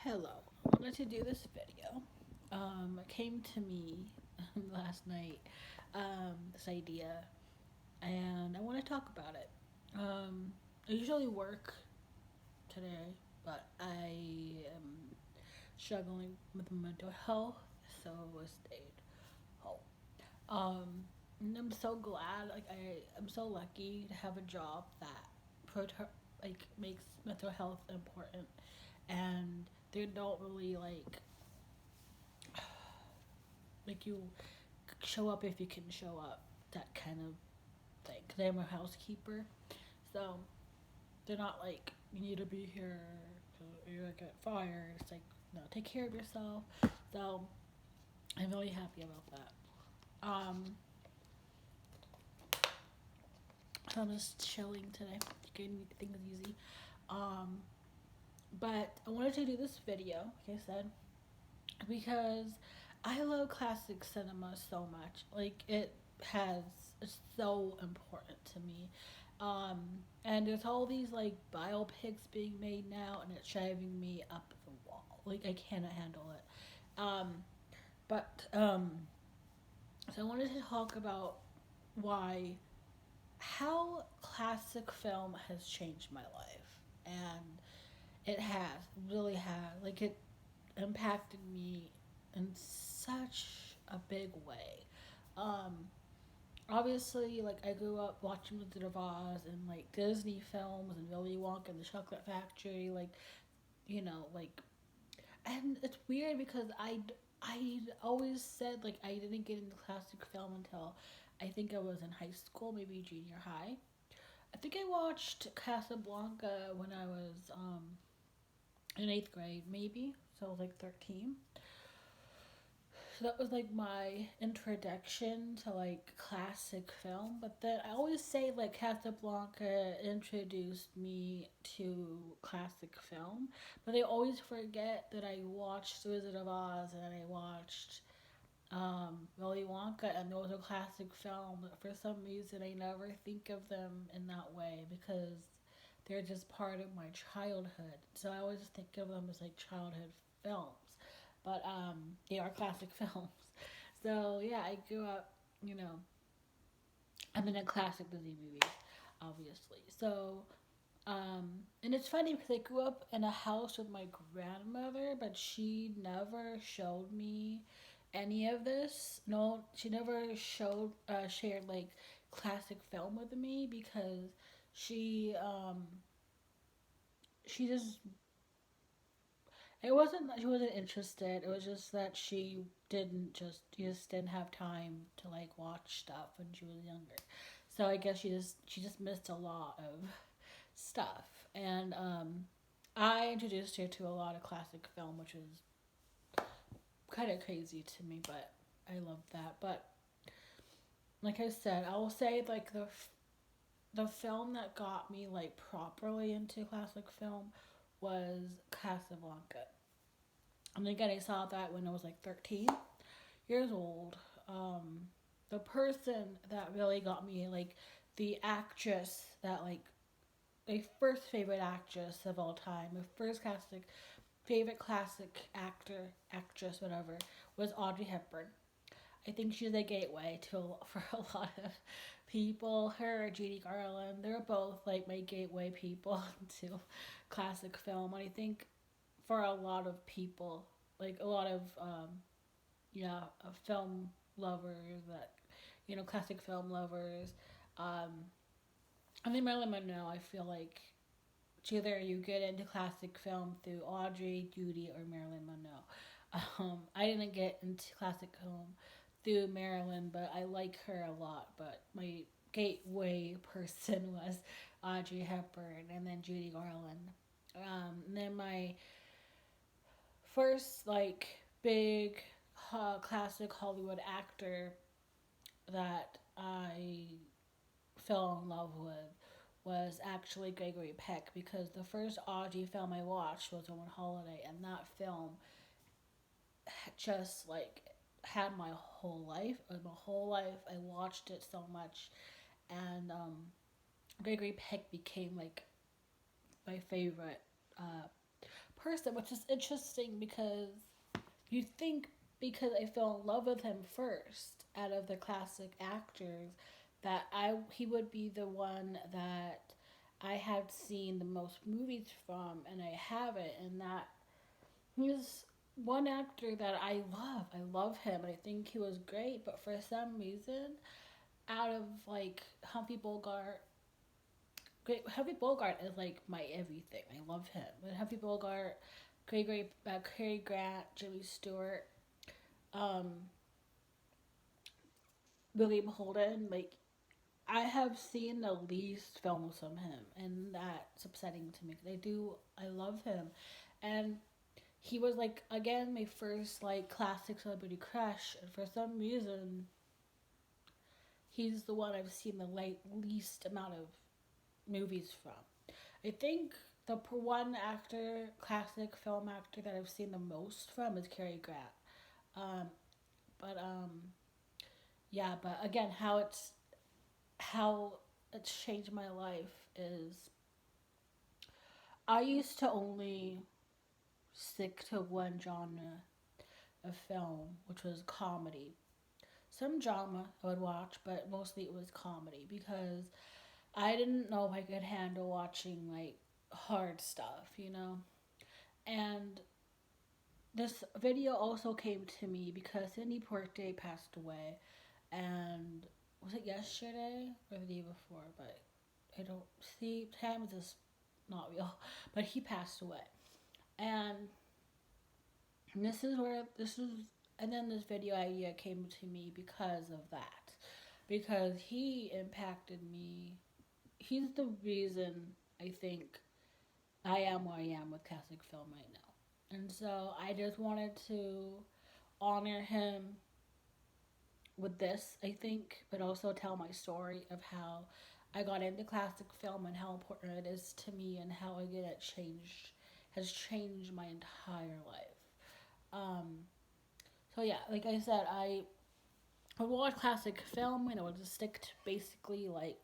Hello. I wanted to do this video. It came to me last night, this idea, and I want to talk about it. I usually work today, but I am struggling with mental health, so I stayed home. Um, and I'm so glad, I'm so lucky to have a job that makes mental health important, and they don't really like you show up if you can show up, that kind of thing. Cause I'm a housekeeper, so they're not like you need to be here. You're gonna get fired. It's like no, take care of yourself. So I'm really happy about that. So I'm just chilling today, getting things easy. Um, but I wanted to do this video, like I said, because I love classic cinema so much. Like it's so important to me. Um, and there's all these like biopics being made now, and it's driving me up the wall. Like I cannot handle it. But so I wanted to talk about why how classic film has changed my life, and it has really has it impacted me in such a big way. Um, Obviously, like I grew up watching Wizard of Oz and like Disney films and Willy Wonka and the Chocolate Factory, you know, like, and it's weird because I always said like I didn't get into classic film until I think I was in high school, maybe junior high. I think I watched Casablanca when I was in eighth grade, maybe. So I was like 13. So that was like my introduction to like classic film. But then I always say like Casablanca introduced me to classic film. But they always forget that I watched Wizard of Oz and I watched Willy Wonka, and those are classic film. But for some reason, I never think of them in that way because they're just part of my childhood. So I always think of them as like childhood films, but they are classic films. So yeah, I grew up, you know, I'm in a classic Disney movies, obviously. So and it's funny because I grew up in a house with my grandmother, but she never showed me any of this. No, she never shared like classic film with me because she um, she just it wasn't that she wasn't interested. It was just that she just didn't have time to like watch stuff when she was younger. So I guess she just missed a lot of stuff. And I introduced her to a lot of classic film, which was kind of crazy to me, but I love that. But like I said, I will say like the film that got me like properly into classic film was Casablanca. And again, I saw that when I was like 13 years old. The person that really got me, like the actress that like my first favorite actress of all time, my first favorite classic actress, whatever, was Audrey Hepburn. I think she's a gateway for a lot of people. Her, Judy Garland, they're both like my gateway people to classic film. And I think for a lot of people, like a lot of yeah, film lovers that classic film lovers. Um, I think Marilyn Monroe. I feel like it's either you get into classic film through Audrey, Judy, or Marilyn Monroe. I didn't get into classic film through Marilyn, but I like her a lot. But my gateway person was Audrey Hepburn, and then Judy Garland. And then my first like big classic Hollywood actor that I fell in love with was actually Gregory Peck, because the first Audrey film I watched was On Holiday, and that film just like had my whole life. My whole life, I watched it so much, and Gregory Peck became like my favorite person, which is interesting because you think because I fell in love with him first out of the classic actors that he would be the one that I had seen the most movies from, and I haven't, and that he's one actor that I love. I love him, and I think he was great. But for some reason, out of like Humphrey Bogart is like my everything. I love him. But Humphrey Bogart, Cary Grant, Jimmy Stewart, um, William Holden, like I have seen the least films from him, and that's upsetting to me. I love him, and he was like again my first like classic celebrity crush, and for some reason, he's the one I've seen the least amount of movies from. I think the one actor, classic film actor that I've seen the most from is Cary Grant. Um, but yeah, but again, how it's changed my life is I used to only stick to one genre of film, which was comedy. Some drama I would watch, but mostly it was comedy because I didn't know if I could handle watching like hard stuff, you know? And this video also came to me because Sidney Poitier passed away, and was it yesterday or the day before? But I don't see time is just not real. But he passed away, and this is where this is, and then this video idea came to me because of that, because he impacted me. He's the reason I think I am where I am with classic film right now. And so I just wanted to honor him with this, I think, but also tell my story of how I got into classic film and how important it is to me and how again it has changed my entire life. Um, so yeah, like I said, I would watch classic film and I would just stick to basically like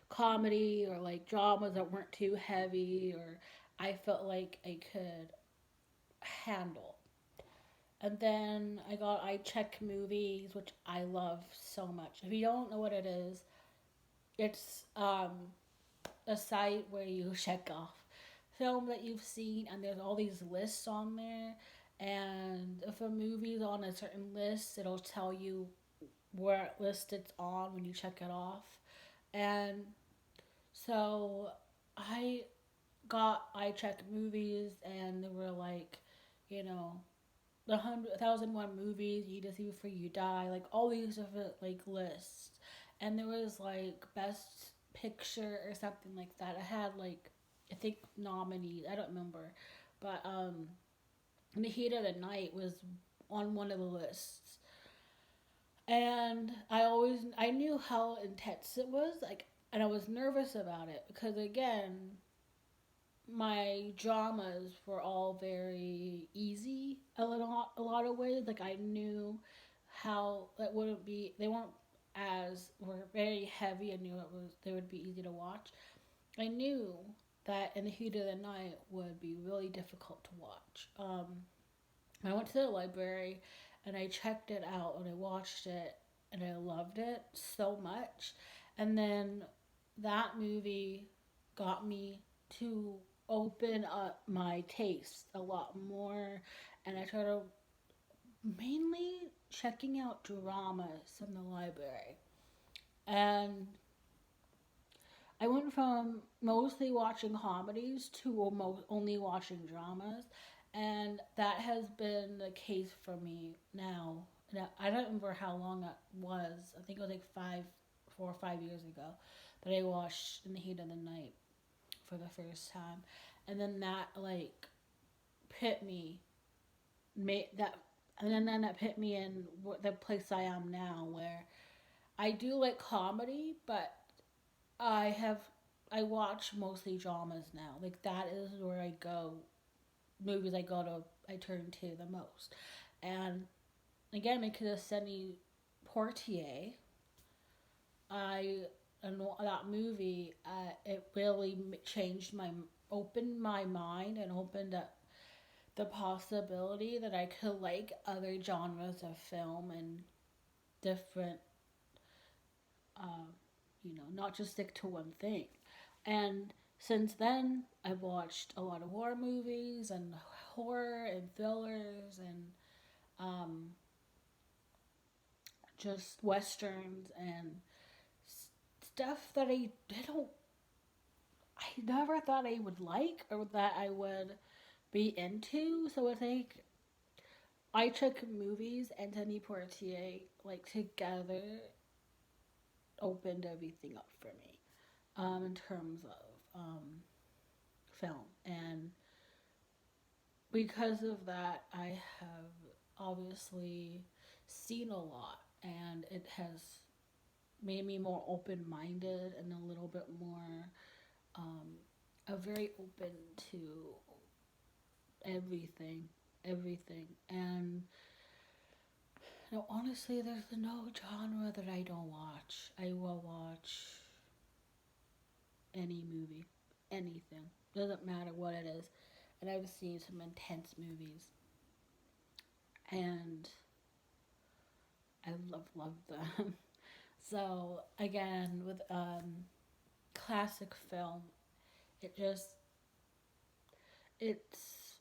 comedy or like dramas that weren't too heavy or I felt like I could handle. And then I check movies, which I love so much. If you don't know what it is, it's a site where you check off film that you've seen, and there's all these lists on there. And if a movie's on a certain list, it'll tell you where list it's on when you check it off. And so I I checked movies, and they were like, you know, the 1,001 movies you need to see before you die, like all these different like lists, and there was like best picture or something like that. I had like I think nominees. I don't remember, but In the Heat of the Night was on one of the lists, and I knew how intense it was, like, and I was nervous about it because again my dramas were all very easy a lot of ways. Like I knew how that wouldn't be they weren't as were very heavy. I knew they would be easy to watch. I knew that In the Heat of the Night would be really difficult to watch. I went to the library and I checked it out and I watched it and I loved it so much. And then that movie got me to open up my taste a lot more, and I started mainly checking out dramas from the library. And I went from mostly watching comedies to almost only watching dramas, and that has been the case for me now. I don't remember how long it was. I think it was like 4 or 5 years ago that I watched In the Heat of the Night for the first time, and then that like hit me, made that, and then that hit me in the place I am now, where I do like comedy, but I have I watch mostly dramas now. Like that is where I go, movies I turn to the most, and again because of Sidney Poitier, I and that movie, it really changed my opened my mind and opened up the possibility that I could like other genres of film and different, uh, not just stick to one thing. And since then, I've watched a lot of horror movies and horror and thrillers and um, just westerns and stuff that I never thought I would like or that I would be into. So I think I took movies and Tony Portier like together opened everything up for me in terms of film. And because of that, I have obviously seen a lot, and it has made me more open minded and a little bit more um, very open to everything, everything. And honestly, there's no genre that I don't watch. I will watch any movie, anything. Doesn't matter what it is. And I've seen some intense movies, and I love them. So again, with classic film, it just it's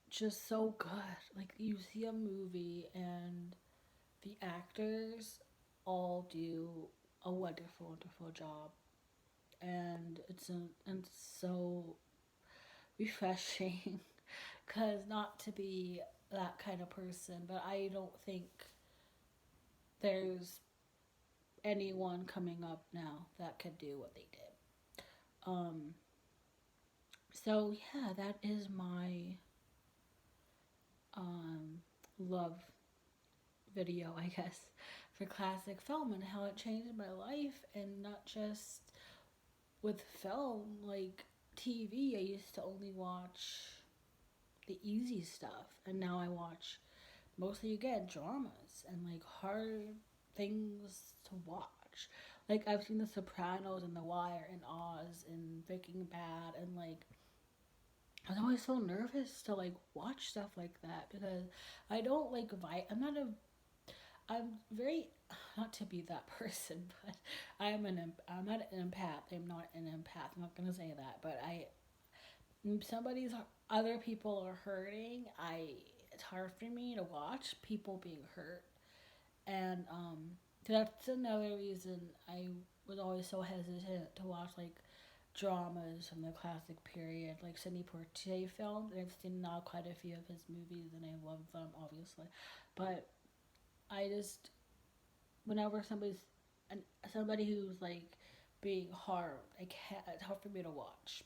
just so good. Like you see a movie and the actors all do a wonderful, wonderful job, and it's so refreshing. Cause not to be that kind of person, but I don't think there's anyone coming up now that could do what they did. Um, so yeah, that is my um, love video, I guess, for classic film and how it changed my life, and not just with film, like TV. I used to only watch the easy stuff, and now I watch mostly again dramas and like hard things to watch. Like I've seen The Sopranos and The Wire and Oz and Breaking Bad, and like I was always so nervous to like watch stuff like that because I don't like I'm very not to be that person, but I'm not an empath. I'm not an empath. I'm not gonna say that, but somebody's other people are hurting. It's hard for me to watch people being hurt, and that's another reason I was always so hesitant to watch like dramas from the classic period, like Sidney Poitier films. And I've seen now quite a few of his movies, and I love them obviously, but I just whenever somebody who's like being harmed, I can't. It's hard for me to watch.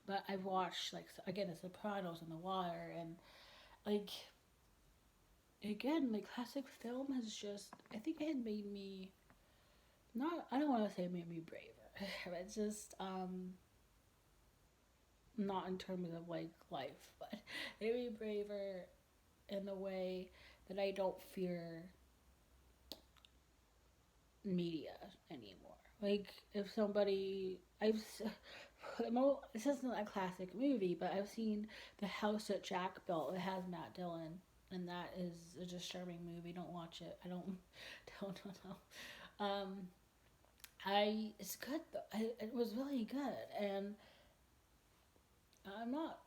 But I've watched like again The Sopranos and The Wire, and like again like classic film has just I think it had made me not I don't want to say it made me braver, but it's just not in terms of like life, but it made me braver in the way that I don't fear media anymore. Like if somebody this isn't a classic movie, but I've seen The House that Jack Built. It has Matt Dillon, and that is a disturbing movie. Don't watch it. I don't don't know. I it's good though. It was really good, and I'm not.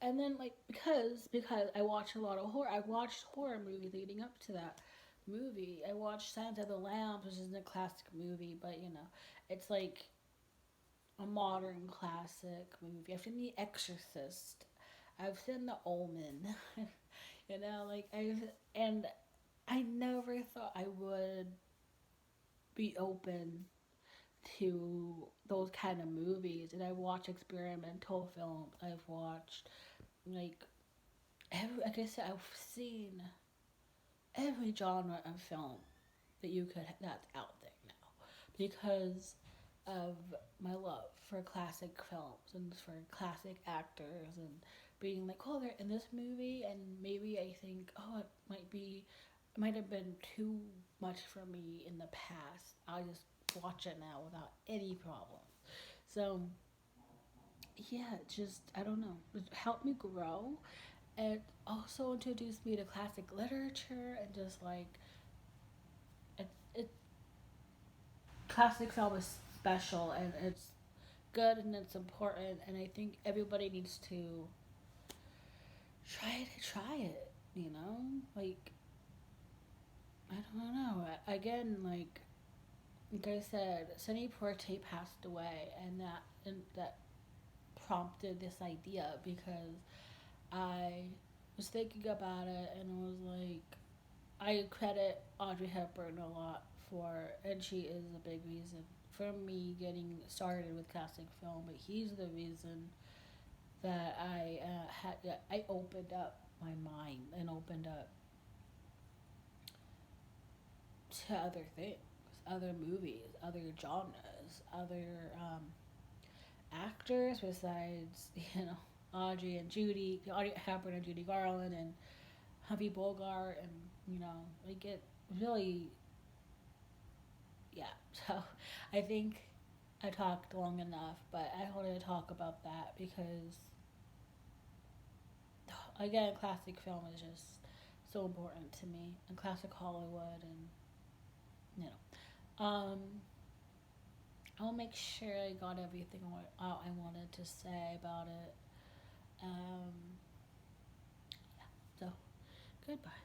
And then like because I watch a lot of horror. I watched horror movies leading up to that movie. I watched Silence of the Lambs, which isn't a classic movie, but it's like a modern classic movie. I've seen The Exorcist. I've seen The Omen. like and I never thought I would be open to those kind of movies. And I watch experimental films. I've watched like like I said, I've seen every genre of film that's out there now because of my love for classic films and for classic actors, and being like, oh, they're in this movie, and maybe I think, oh, it might have been too much for me in the past. I'll just watch it now without any problem. So yeah, just I don't know, it helped me grow, and also introduced me to classic literature and just like it classic film is special and it's good and it's important, and I think everybody needs to try it, you know? Like I don't know. Again, like I said, Sunny Porte passed away, and that prompted this idea because I was thinking about it and I was like, I credit Audrey Hepburn a lot for, and she is a big reason for me getting started with classic film. But he's the reason that I opened up my mind and opened up to other things, other movies, other genres, other actors besides Audrey and Judy, Audrey Hepburn and Judy Garland and Humphrey Bogart, and like it really, yeah. So I think I talked long enough, but I wanted to talk about that because again, classic film is just so important to me, and classic Hollywood, and you know, I'll make sure I got everything out I wanted to say about it. Um, yeah. So goodbye.